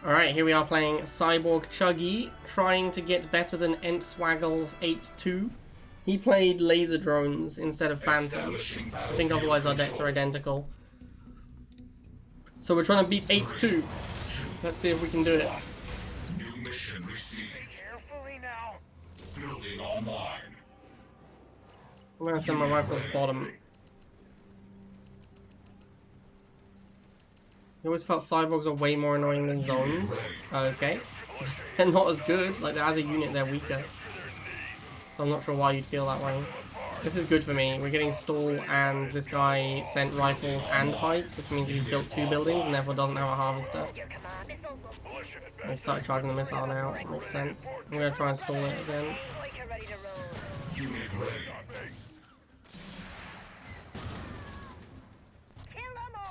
Alright, here we are playing Cyborg Chuggy, trying to get better than Entswaggle's 8-2. He played laser drones instead of phantom. I think otherwise our decks are identical. So we're trying to beat 8-2. Let's see if we can do it. New mission received. Carefully now. Building online. I'm gonna send my rifle to the bottom. I always felt cyborgs are way more annoying than zones. Okay. They're not as good. Like, as a unit, they're weaker. So I'm not sure why you'd feel that way. This is good for me. We're getting stall, and this guy sent rifles and pikes, which means he's built 2 buildings and therefore doesn't have a harvester. He started charging the missile now. Makes sense. I'm gonna try and stall it again.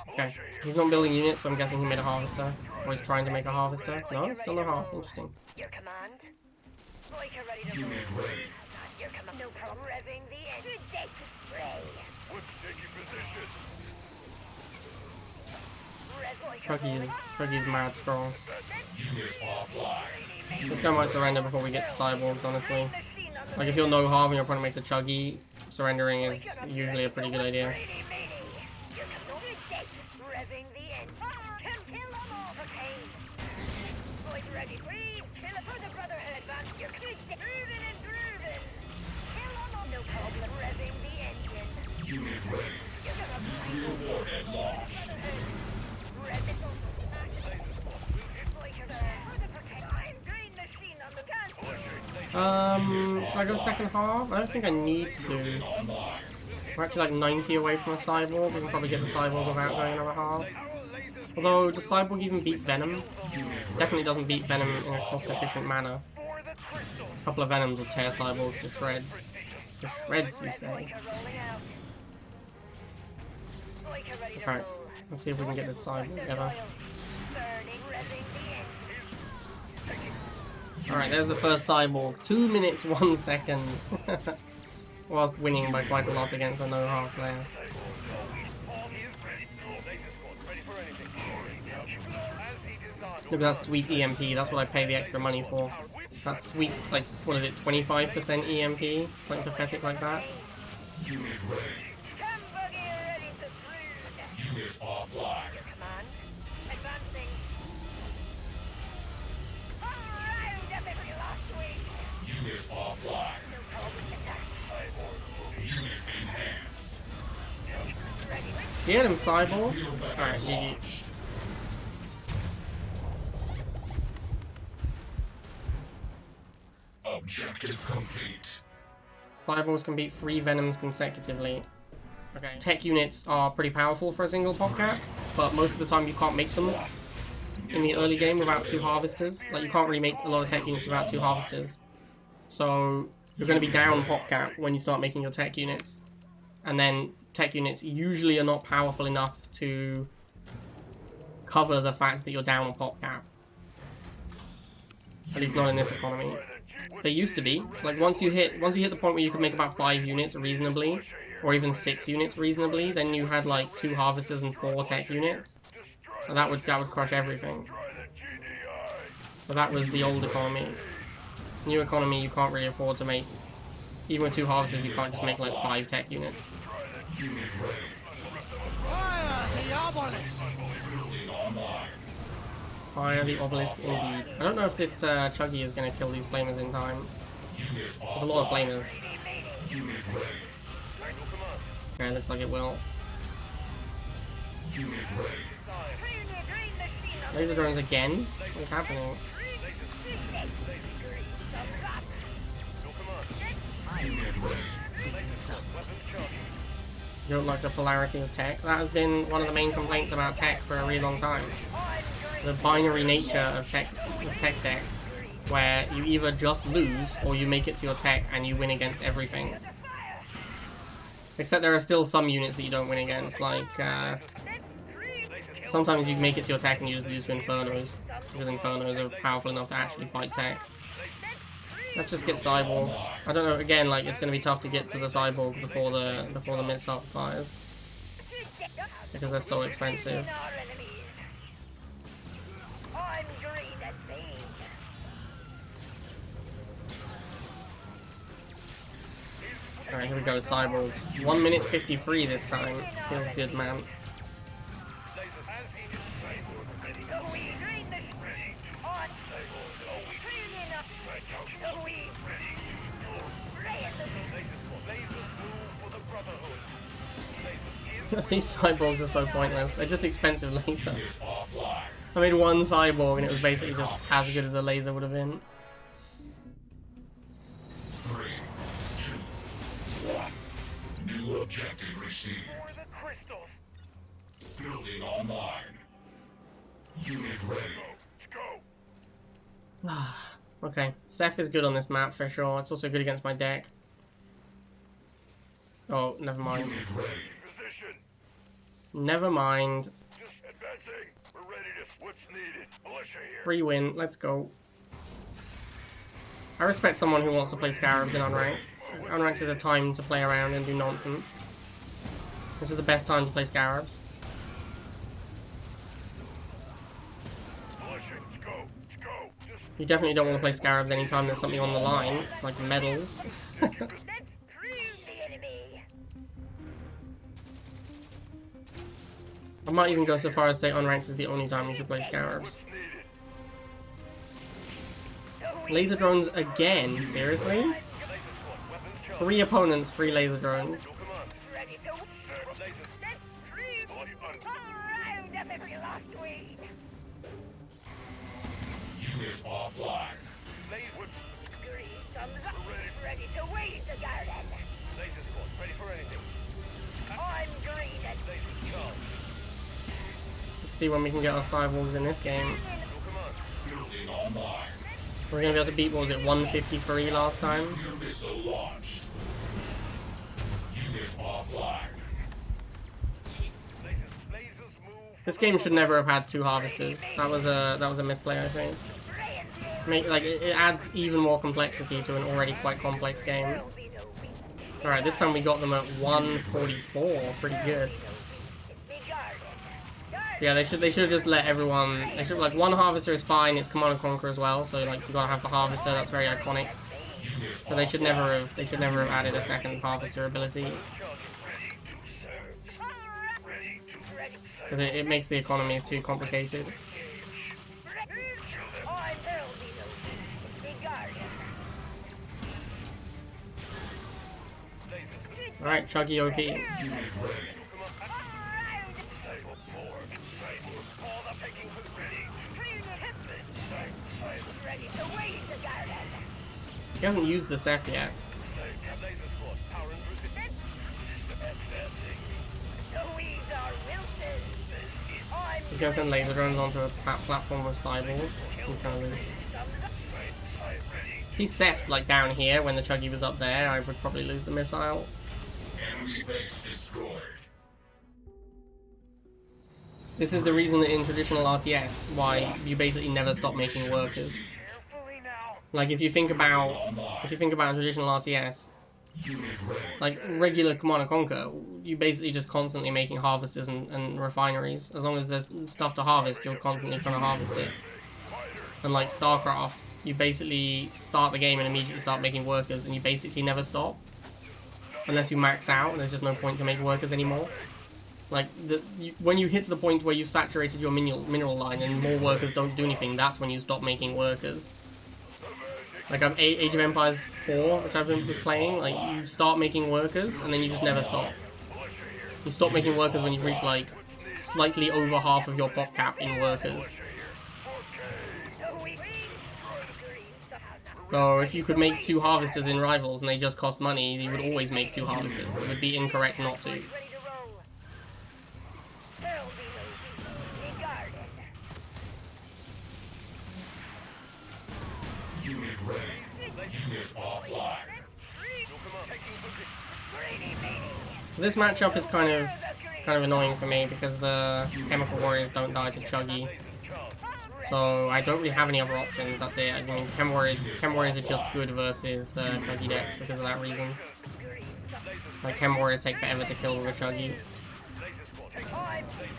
Okay, he's not building units, so I'm guessing he made a harvester. Or he's trying to make a harvester. No, still no harvester. Interesting. Your command. Boyka ready to roll. Your command. No problem. Revving the engine. Good day to spray. What's taking position? Chuggy's mad strong. Unit offline. This guy might surrender before we get to cyborgs, honestly. Like, if you're no harm and your opponent makes a Chuggy, surrendering is usually a pretty good idea. Unit ready. Reward at launch. Should I go second half? I don't think I need to. We're actually like 90 away from a cyborg. We can probably get the cyborg without going another half. Although, does cyborg even beat Venom? Definitely doesn't beat Venom in a cost-efficient manner. A couple of Venoms will tear cyborgs to shreds. To shreds, you say? Alright, let's see if we can get this cyborg together. Alright, there's the first cyborg. 2 minutes, 1 second. Whilst winning by quite a lot against a no-half player. Look at that sweet EMP, that's what I pay the extra money for. That sweet, like, what is it, 25% EMP? Something pathetic like that. Unit ready. Unit offline. Unit offline. Unit enhanced. Get him, cyborg. Alright, GG. Objective complete. Cyborgs can beat 3 Venoms consecutively. Okay. Tech units are pretty powerful for a single popcat, but most of the time you can't make them in the early game without 2 harvesters. Like, you can't really make a lot of tech units without 2 harvesters. So you're going to be down popcat when you start making your tech units. And then tech units usually are not powerful enough to cover the fact that you're down on popcat. At least not in this economy. They used to be. Like, once you hit the point where you could make about 5 units reasonably, or even 6 units reasonably, then you had like 2 harvesters and 4 tech units. And that would crush everything. But that was the old economy. New economy, you can't really afford to make. Even with 2 harvesters, you can't just make like 5 tech units. Fire the obelisk indeed. I don't know if this Chuggy is going to kill these flamers in time. There's a lot of flamers. Okay, looks like it will. Laser drones again? What's happening? You don't like the polarity of tech? That has been one of the main complaints about tech for a really long time. The binary nature of tech decks, where you either just lose or you make it to your tech and you win against everything. Except there are still some units that you don't win against, like sometimes you make it to your tech and you just lose to Infernos, because Infernos are powerful enough to actually fight tech. Let's just get cyborgs. I don't know, again, like, it's going to be tough to get to the cyborg before the missile fires, because they're so expensive. Alright, here we go, Cyborgs. 1 minute 53 this time. Feels good, man. These cyborgs are so pointless. They're just expensive laser. I made one cyborg and it was basically just as good as a laser would have been. 3, 2, 1. New objective received. For the crystals. Building online. Unit ready. Let's go. Okay, Seth is good on this map for sure. It's also good against my deck. Oh, never mind. Unit ready. Position. Never mind. Just advancing. We're ready to. What's needed? Militia here. Free win. Let's go. I respect someone who wants to play Scarabs in Unranked. Unranked is a time to play around and do nonsense. This is the best time to play Scarabs. Militia, let's go. Let's go. Just You definitely don't want to play Scarabs anytime there's something on the line, like medals. Let's prove the enemy. I might even go so far as say Unranked is the only time you should play Scarabs. what's needed. Laser drones again? Seriously? 3 opponents, 3 laser drones. Ready to let's prove. All round up every last weed. Unit offline. Green thumbs up. Ready to weed the garden. Laser squad, ready for anything. I'm green and Let's see when we can get our Cyborgs in this game. Building online. We're gonna be able to beat, what was it, 153 last time? Missile launched. Unit offline. Lasers move. This game should never have had 2 harvesters. That was a misplay, I think. It adds even more complexity to an already quite complex game. Alright, this time we got them at 144. Pretty good. Yeah, they should have just let everyone. They should, like, 1 harvester is fine. It's Command and Conquer as well, so like you gotta have the harvester. That's very iconic. But they should never have added a second harvester ability. Because it makes the economies too complicated. Alright, Chuggy OP. He hasn't used the Seth yet. He's going to send laser drones onto a platform with Cyborg. He's gonna lose. He's Seth, like, down here when the Chuggy was up there. I would probably lose the missile. Enemy base destroyed. This is the reason that in traditional RTS, why you basically never stop making workers. Like, if you think about traditional RTS, like regular Command and Conquer, you basically just constantly making harvesters and refineries. As long as there's stuff to harvest, you're constantly trying to harvest it. And like StarCraft, you basically start the game and immediately start making workers, and you basically never stop. Unless you max out, there's just no point to make workers anymore. Like, when you hit to the point where you've saturated your mineral line and more workers don't do anything, that's when you stop making workers. Like, Age of Empires 4, which I was playing, like, you start making workers, and then you just never stop. You stop making workers when you reach, like, slightly over half of your pop cap in workers. So, if you could make 2 harvesters in Rivals and they just cost money, you would always make 2 harvesters. It would be incorrect not to. Unit ready. Unit offline. This matchup is kind of annoying for me because the Chemical Warriors don't die to Chuggy. So I don't really have any other options, that's it. I mean, Chem Warriors are just good versus Chuggy decks because of that reason. Like, Chem Warriors take forever to kill with Chuggy.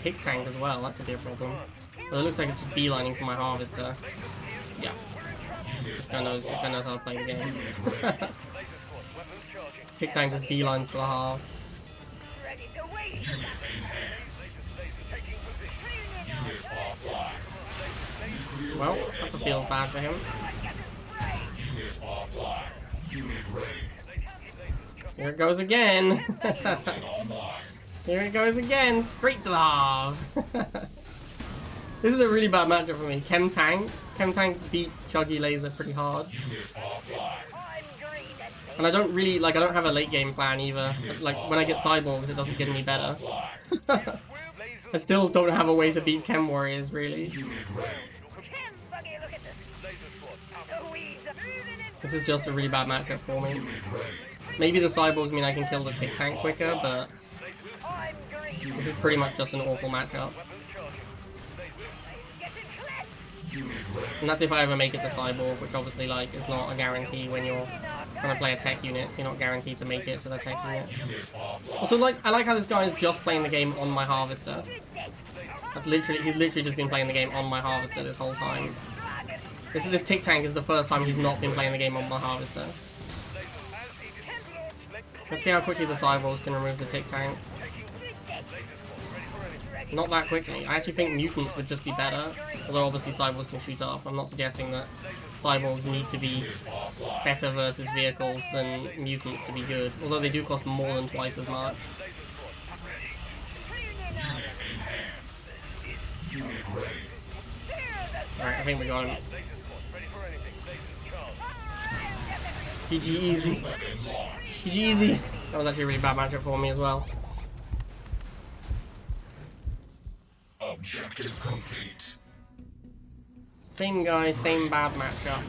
Pig Tank as well, that could be a problem. But it looks like it's just beelining for my Harvester. Yeah. This guy knows how to play the game. Tick Tank with beelines for the half. Ready to wait. Well, that's a feel bad for him. Here it goes again. Here it goes again, straight to the half. This is a really bad matchup for me. Chem Tank beats Chuggy Laser pretty hard. And I don't really, like, I don't have a late game plan either. Like, when I get Cyborgs, it doesn't get any better. I still don't have a way to beat Chem Warriors, really. This is just a really bad matchup for me. Maybe the Cyborgs mean I can kill the Tick Tank quicker, but this is pretty much just an awful matchup. And that's if I ever make it to Cyborg, which obviously, like, is not a guarantee when you're trying to play a tech unit. You're not guaranteed to make it to the tech unit. Also, like, I like how this guy is just playing the game on my Harvester. He's literally just been playing the game on my Harvester this whole time. This Tick Tank is the first time he's not been playing the game on my Harvester. Let's see how quickly the Cyborgs can remove the Tick Tank. Not that quickly. I actually think mutants would just be better. Although obviously Cyborgs can shoot off. I'm not suggesting that Cyborgs need to be better versus vehicles than mutants to be good. Although they do cost more than twice as much. Alright, I think we got him. GG easy. GG easy. That was actually a really bad matchup for me as well. Objective complete. Same guy, same bad matchup.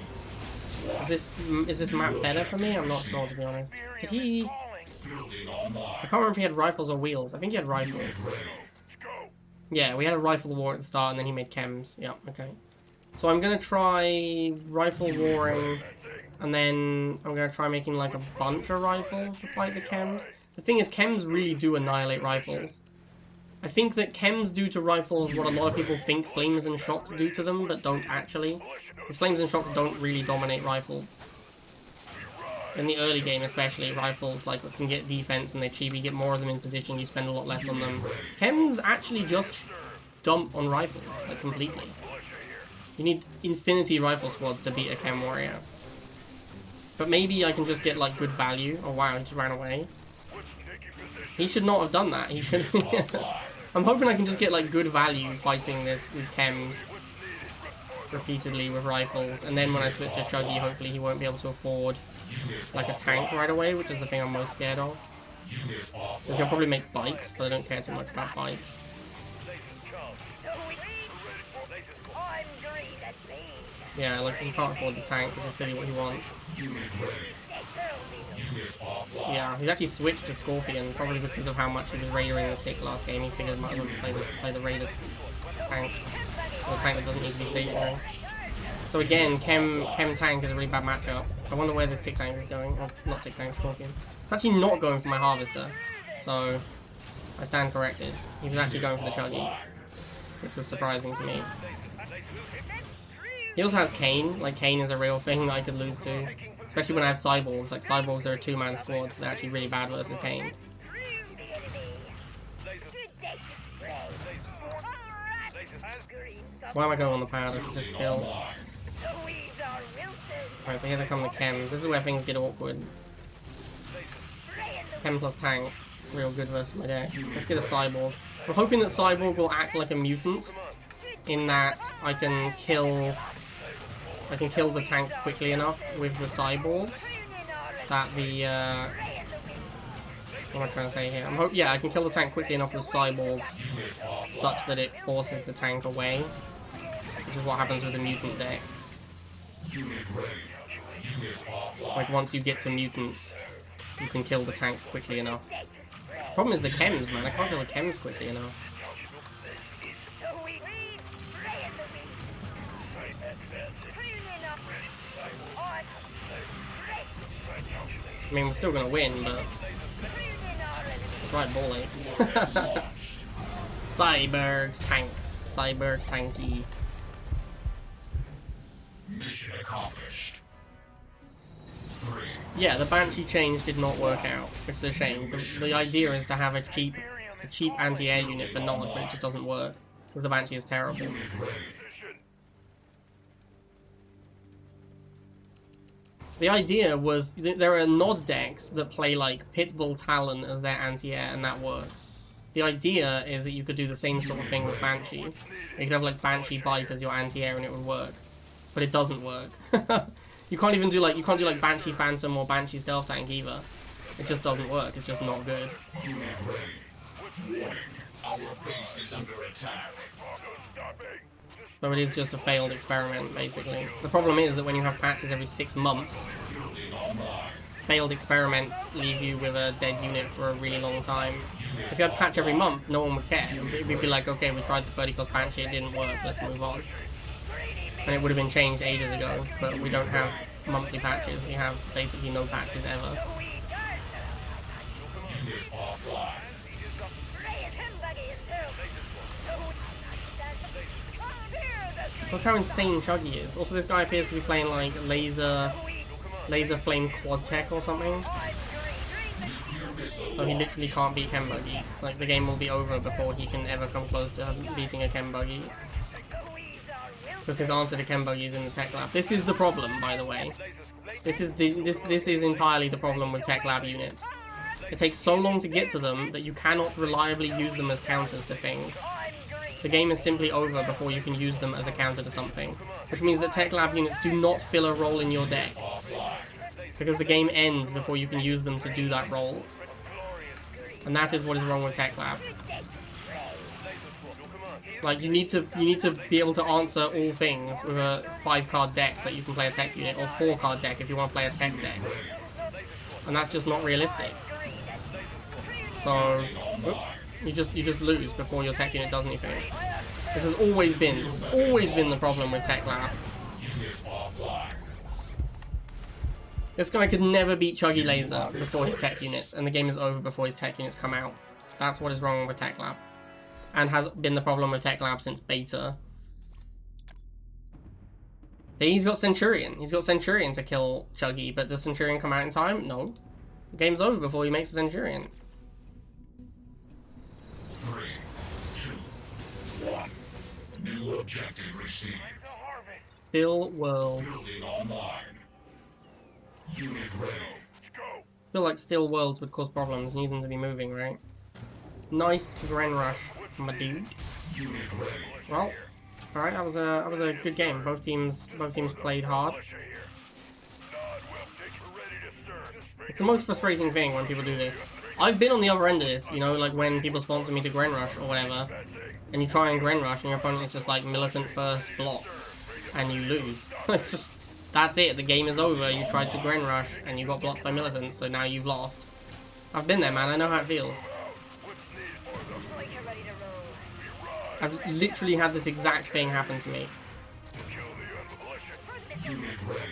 Is this map better for me? I'm not sure, to be honest. Did he... I can't remember if he had rifles or wheels. I think he had rifles. Yeah, we had a rifle war at the start and then he made chems. Yeah, okay. So I'm gonna try rifle warring, and then I'm gonna try making like a bunch of rifles to fight the chems. The thing is, chems really do annihilate rifles. I think that chems do to rifles what a lot of people think flames and shocks do to them, but don't actually. Because flames and shocks don't really dominate rifles. In the early game especially, rifles like can get defense and they chibi, get more of them in position, you spend a lot less on them. Chems actually just dump on rifles, like completely. You need infinity rifle squads to beat a chem warrior. But maybe I can just get like good value. Oh wow, he just ran away. He should not have done that. He should. I'm hoping I can just get like good value fighting these chems repeatedly with rifles, and then when I switch to Chuggy, hopefully he won't be able to afford like a tank right away, which is the thing I'm most scared of. Because he'll probably make bikes, but I don't care too much about bikes. Yeah, like he can't afford the tank, which is clearly what he wants. Yeah, he's actually switched to Scorpion, probably because of how much he was raiding the tick last game. He figured might as well play the raider tank. Or the tank that doesn't need to be stationary. So again, Chem Tank is a really bad matchup. I wonder where this Tick Tank is going. Or not Tick Tank, Scorpion. It's actually not going for my Harvester. So I stand corrected. He was actually going for the Chuggy, which was surprising to me. He also has Kane. Like, Kane is a real thing that I could lose to. Especially when I have Cyborgs. Like, Cyborgs are a two-man squad, so they're actually really bad versus Kane. Why am I going on the pad? I should just kill. Alright, so here they come the chems. This is where things get awkward. Chem plus tank. Real good versus my deck. Let's get a Cyborg. I'm hoping that Cyborg will act like a mutant, in that I can kill the tank quickly enough with the Cyborgs that the what am I trying to say here? Yeah, I can kill the tank quickly enough with Cyborgs such that it forces the tank away, which is what happens with the mutant deck. Like, once you get to mutants, you can kill the tank quickly enough. Problem is the chems, man. I can't kill the chems quickly enough. I mean, we're still gonna win, but it's right, bully. Cyborg's tank. Cyborg tanky. Mission accomplished. Yeah, the Banshee change did not work out, which is a shame. The idea is to have a cheap anti-air unit for Nod, but it just doesn't work because the Banshee is terrible. The idea was there are Nod decks that play like Pitbull Talon as their anti-air, and that works. The idea is that you could do the same sort of thing with Banshee. You could have like Banshee Bike as your anti-air, and it would work, but it doesn't work. You can't even do like Banshee Phantom or Banshee Stealth Tank either. It just doesn't work. It's just not good. Our base is under attack. So it is just a failed experiment, basically. The problem is that when you have patches every 6 months, failed experiments leave you with a dead unit for a really long time. If you had a patch every month, no one would care. We'd be like, okay, we tried the 30-cost Banshee, it didn't work, let's move on. And it would have been changed ages ago, but we don't have monthly patches. We have basically no patches ever. Look how insane Chuggy is. Also, this guy appears to be playing like laser flame quad tech or something. So he literally can't beat Chem Buggy. Like, the game will be over before he can ever come close to beating a Chem Buggy. Because his answer to Chem Buggy is in the Tech Lab. This is the problem, by the way. This is entirely the problem with Tech Lab units. It takes so long to get to them that you cannot reliably use them as counters to things. The game is simply over before you can use them as a counter to something. Which means that Tech Lab units do not fill a role in your deck. Because the game ends before you can use them to do that role. And that is what is wrong with Tech Lab. Like, you need to be able to answer all things with a 5-card deck so that you can play a tech unit, or 4-card deck if you want to play a tech deck. And that's just not realistic. So, oops, you just lose before your tech unit does anything. This has always been the problem with Tech Lab. This guy could never beat Chuggy Laser before his tech units, and the game is over before his tech units come out. That's what is wrong with Tech Lab. And has been the problem with Tech Lab since beta. He's got Centurion. He's got Centurion to kill Chuggy, but does Centurion come out in time? No. The game's over before he makes a Centurion. 3, 2, 1. New objective received. Still Worlds. Building online. Unit ready. I feel like Still Worlds would cause problems, need them to be moving, right? Nice Gren Rush, my dude. Unit ready. Well, alright, that was a good game. Both teams played hard. It's the most frustrating thing when people do this. I've been on the other end of this, you know, like when people sponsor me to Gren Rush or whatever, and you try and Gren Rush and your opponent is just like militant first block, and you lose. It's just, that's it, the game is over. You tried to Gren Rush and you got blocked by militants, so now you've lost. I've been there, man, I know how it feels. I've literally had this exact thing happen to me.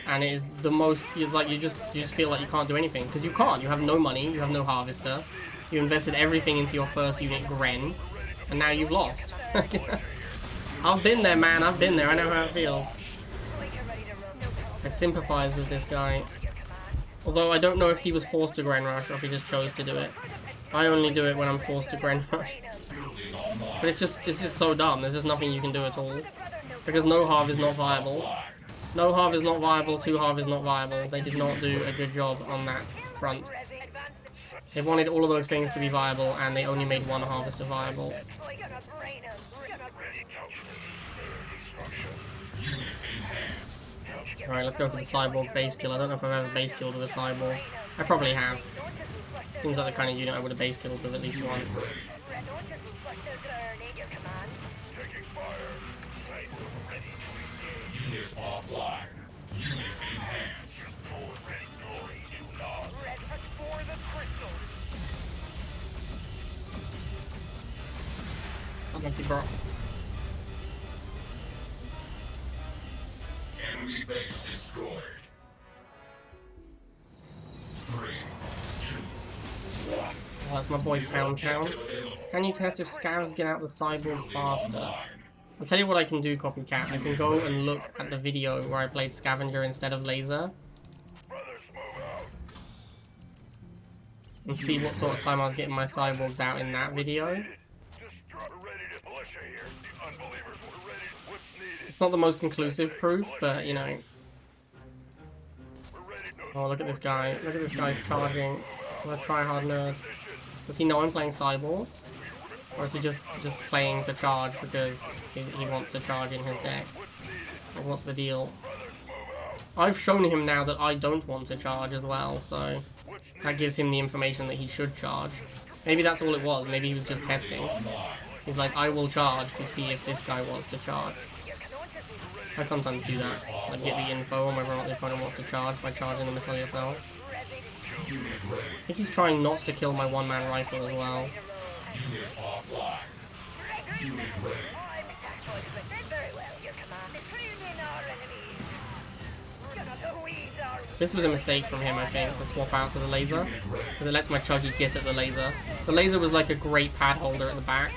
And it is the most, it's like you just feel like you can't do anything. Because you can't, you have no money, you have no harvester. You invested everything into your first unit, Gren, and now you've lost. I've been there, man, I've been there, I know how it feels. I sympathize with this guy. Although I don't know if he was forced to Gren Rush or if he just chose to do it. I only do it when I'm forced to Gren Rush. But it's just so dumb. There's just nothing you can do at all. Because no Harv is not viable. No Harv is not viable, 2 Harv is not viable. They did not do a good job on that front. They wanted all of those things to be viable, and they only made 1 Harvester viable. Alright, let's go for the Cyborg base kill. I don't know if I've ever base killed with a Cyborg. I probably have. Seems like the kind of unit I would have base killed with at least once. Unit offline. Unit enhanced. Thank you, bro. Enemy base destroyed. 3, 2, 1. Oh, that's my boy Pound Town. Can you test if scavs get out the Cyborg faster? I'll tell you what I can do, Copycat. I can go and look at the video where I played Scavenger instead of Laser. And see what sort of time I was getting my cyborgs out in that video. It's not the most conclusive proof, but you know. Oh, look at this guy. Look at this guy's charging. What a tryhard nerd. Does he know I'm playing cyborgs? Or is he just playing to charge because he wants to charge in his deck? Like, what's the deal? I've shown him now that I don't want to charge as well, so that gives him the information that he should charge. Maybe that's all it was. Maybe he was just testing. He's like, I will charge to see if this guy wants to charge. I sometimes do that. Like, get the info on whether or not the opponent wants to charge by charging the missile yourself. I think he's trying not to kill my one-man rifle as well. This was a mistake from him, I think, to swap out to the laser, because it lets my Chuggy get at the laser. The laser was like a great pad holder at the back,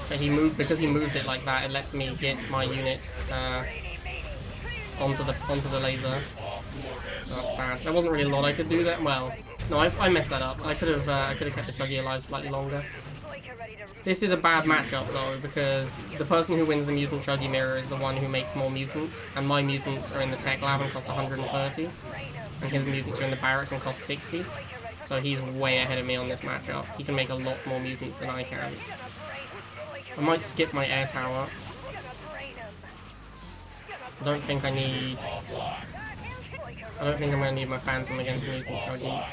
but because he moved it like that, it lets me get my unit onto the laser. That's sad. There wasn't really a lot I could do there. Well, no, I messed that up. I could have kept the Chuggy alive slightly longer. This is a bad matchup though, because the person who wins the mutant Chuggy mirror is the one who makes more mutants, and my mutants are in the tech lab and cost 130, and his mutants are in the barracks and cost 60. So he's way ahead of me on this matchup. He can make a lot more mutants than I can. I might skip my air tower. I don't think I'm gonna need my Phantom against mutant Chuggy.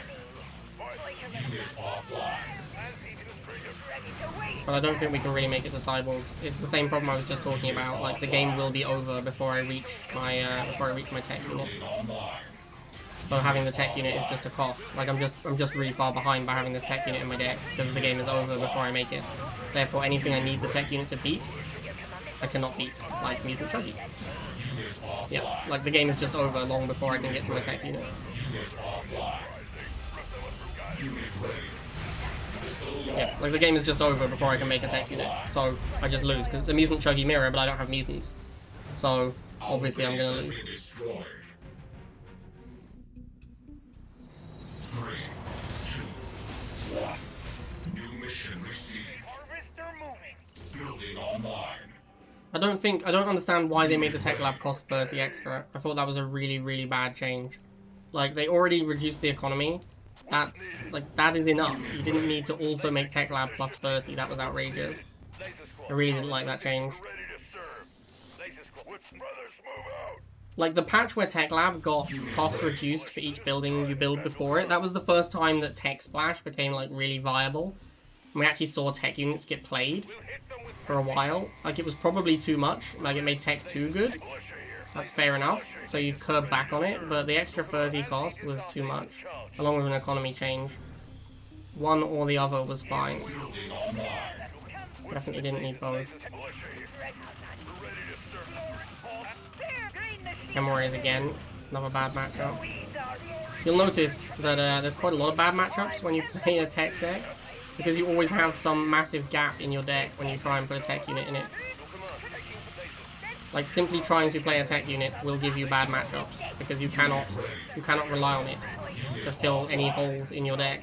But I don't think we can really make it to Cyborgs. It's the same problem I was just talking about. Like, the game will be over before I reach my tech unit. So having the tech unit is just a cost. Like, I'm just really far behind by having this tech unit in my deck because the game is over before I make it. Therefore, anything I need the tech unit to beat, I cannot beat, like mutant Chuggy. Yeah, like the game is just over long before I can get to my tech unit. Yeah, like the game is just over before I can make a tech unit, so I just lose because it's a mutant Chuggy mirror, but I don't have mutants, so obviously I'm gonna lose. 3, 2, 1. New mission received. Building online. I don't understand why they made the tech lab cost 30 extra. I thought that was a really, really bad change. Like, they already reduced the economy. That's, like, that is enough. You didn't need to also make tech lab plus 30. That was outrageous. I really didn't like that change. Like, the patch where tech lab got cost reduced for each building you build before it, that was the first time that tech splash became, like, really viable. And we actually saw tech units get played for a while. Like, it was probably too much. Like, it made tech too good. That's fair enough. So you curb back on it, but the extra 30 cost was too much, along with an economy change. One or the other was fine. Definitely didn't need both. Hemorrhages again. Another bad matchup. You'll notice that there's quite a lot of bad matchups when you play a tech deck, because you always have some massive gap in your deck when you try and put a tech unit in it. Like, simply trying to play a tech unit will give you bad matchups, because you cannot rely on it to fill any holes in your deck,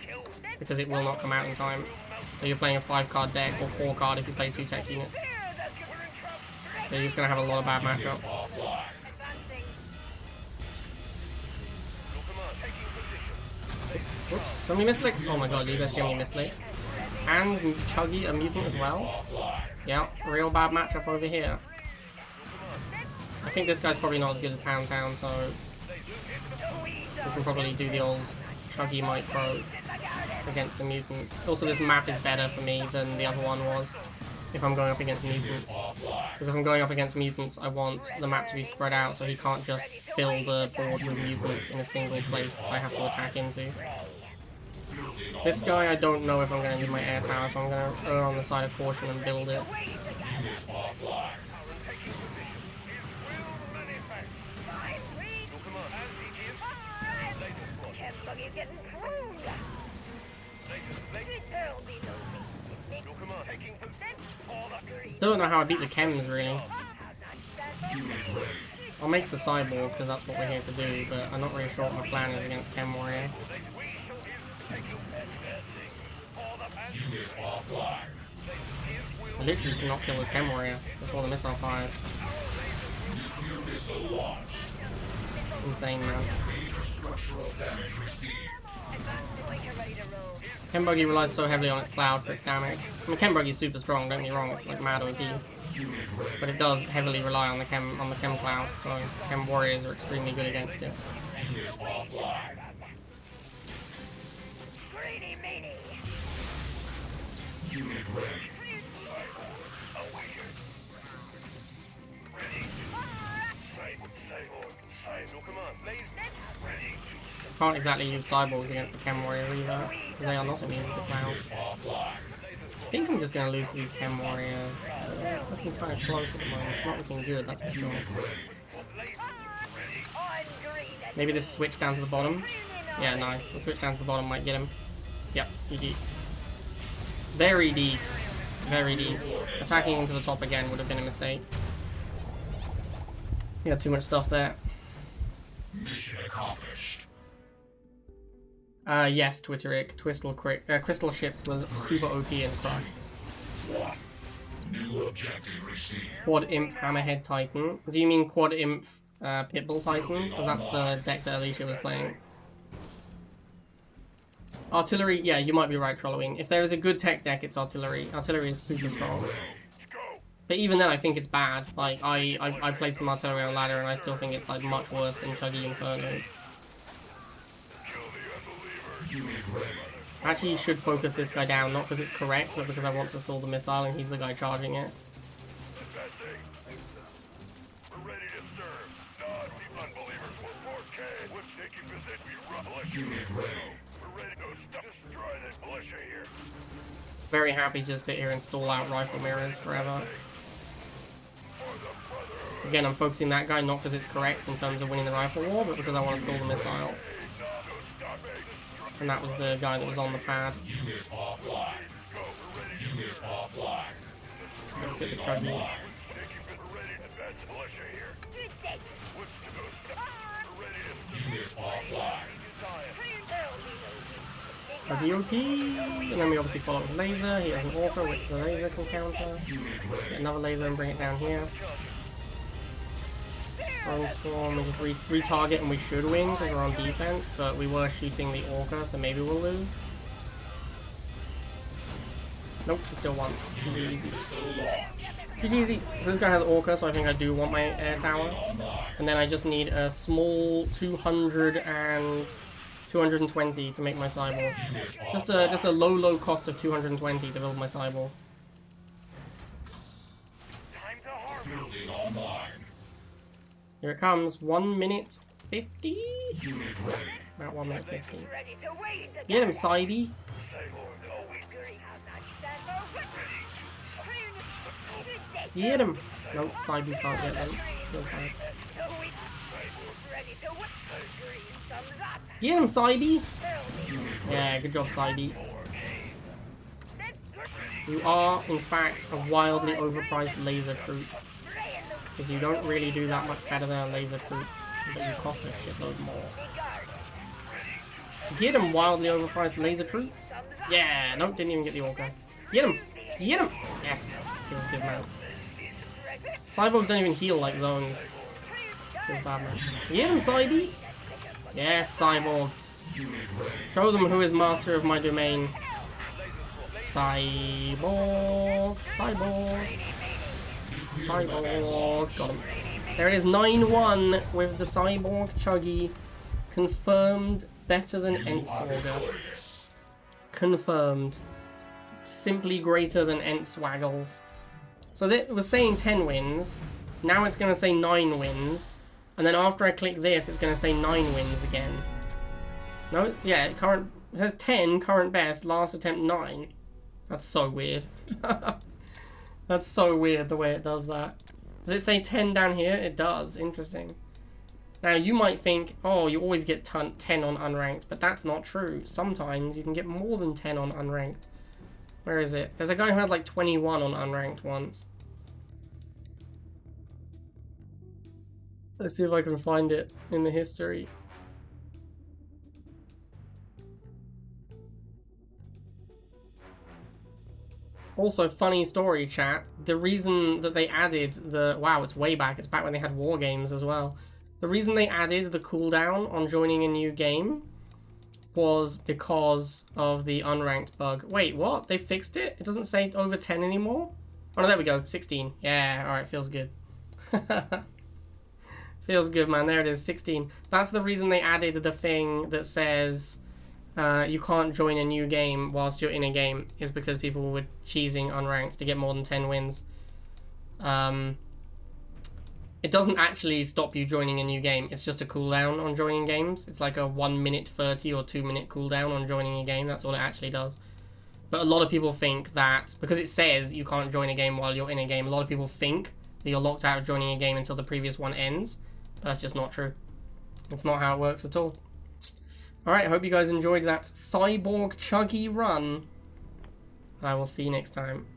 because it will not come out in time. So you're playing a 5-card deck, or 4-card if you play 2 tech units. So you're just going to have a lot of bad matchups. Oops, so many misclicks! Oh my god, you guys see how many misclicks? And Chuggy, a mutant as well? Yeah, real bad matchup over here. I think this guy's probably not as good as Pound Town, so we can probably do the old Chuggy micro against the mutants. Also, this map is better for me than the other one was if I'm going up against mutants. Because if I'm going up against mutants, I want the map to be spread out so he can't just fill the board with mutants in a single place I have to attack into. This guy, I don't know if I'm going to need my air tower, so I'm going to err on the side of caution and build it. Still don't know how I beat the chems, really. I'll make the cyborg, because that's what we're here to do, but I'm not really sure what my plan is against Chem Warrior. I literally cannot kill this Chem Warrior before the missile fires. Insane, man. Chem Buggy relies so heavily on its cloud for its damage. I mean, Chem Buggy's super strong, don't get me wrong, it's like mad OP. But it does heavily rely on the chem cloud, so Chem Warriors are extremely good against it. Can't exactly use cyborgs against the Chem Warrior either, because they are not immune to the cloud. I think I'm just going to lose to these Chem Warriors. It's looking kind of close at the moment. It's not looking good, that's for sure. Maybe this switch down to the bottom. Yeah, nice. The switch down to the bottom might get him. Yep, GG. Very decent. Very decent. Attacking into the top again would have been a mistake. He had too much stuff there. Mission accomplished. Yes, Twitteric. Crystal Ship was super OP in Crush. New objective received. Quad Imp Hammerhead Titan. Do you mean Quad Imp Pitbull Titan? Because that's the deck that Alicia was playing. Artillery, yeah, you might be right, Trollowing. If there is a good tech deck, it's Artillery. Artillery is super strong. But even then, I think it's bad. Like, I played some Artillery on ladder, and I still think it's like much worse than Chuggy Inferno. Actually, you should focus this guy down, not because it's correct, but because I want to stall the missile, and he's the guy charging it. We're ready to serve. Not the unbelievers will 4K. What sneaky visit we run militia. We're ready to destroy that militia here. Very happy to sit here and stall out rifle mirrors forever. Again, I'm focusing that guy not because it's correct in terms of winning the rifle war, but because I want to stall the missile. And that was the guy that was on the pad. Let's get the Chuggy. Chuggy OP, and then we obviously follow up with laser. He has an Orca, which the laser can counter. Get another laser and bring it down here. Storm, we just retarget and we should win because we're on defense, but we were shooting the Orca, so maybe we'll lose. Nope, we still won. GG. This guy has Orca, so I think I do want my air tower. And then I just need a small 200 and 220 to make my cyborg. Just a low cost of 220 to build my cyborg. Here it comes, 1 minute 50? About 1 minute 50. Get him, Sidey. Get him. Nope, Sidey can't get them. Get him, Sidey. Yeah, good job, Sidey. You are, in fact, a wildly overpriced laser troop. Because you don't really do that much better than a laser troop, but you cost a shitload more. Get him, wildly overpriced laser troop. Yeah, nope, didn't even get the Orca. Get him! Get him! Yes! He was a good man. Cyborgs don't even heal like zones. Good bad man. Get him, Sidey! Yes, Cyborg. Show them who is master of my domain. Cyborg! Cyborg! Cyborg, got him. There it is, 9-1 with the Cyborg Chuggy. Confirmed better than entsorger. Confirmed. Simply greater than Entswaggles. So it was saying 10 wins. Now it's going to say 9 wins. And then after I click this, it's going to say 9 wins again. No, yeah, it says 10, current best, last attempt 9. That's so weird. That's so weird the way it does that. Does it say 10 down here? It does. Interesting. Now, you might think, oh, you always get 10 on Unranked, but that's not true. Sometimes you can get more than 10 on Unranked. Where is it? There's a guy who had like 21 on Unranked once. Let's see if I can find it in the history. Also, funny story, chat. The reason that they added the... Wow, it's way back. It's back when they had war games as well. The reason they added the cooldown on joining a new game was because of the unranked bug. Wait, what? They fixed it? It doesn't say over 10 anymore? Oh, no, there we go. 16. Yeah, alright, feels good. Feels good, man. There it is, 16. That's the reason they added the thing that says... you can't join a new game whilst you're in a game, is because people were cheesing unranked to get more than 10 wins. It doesn't actually stop you joining a new game, it's just a cooldown on joining games. It's like a 1 minute 30 or 2 minute cooldown on joining a game, that's all it actually does. But a lot of people think that, because it says you can't join a game while you're in a game, a lot of people think that you're locked out of joining a game until the previous one ends. But that's just not true. It's not how it works at all. Alright, I hope you guys enjoyed that Cyborg Chuggy run. I will see you next time.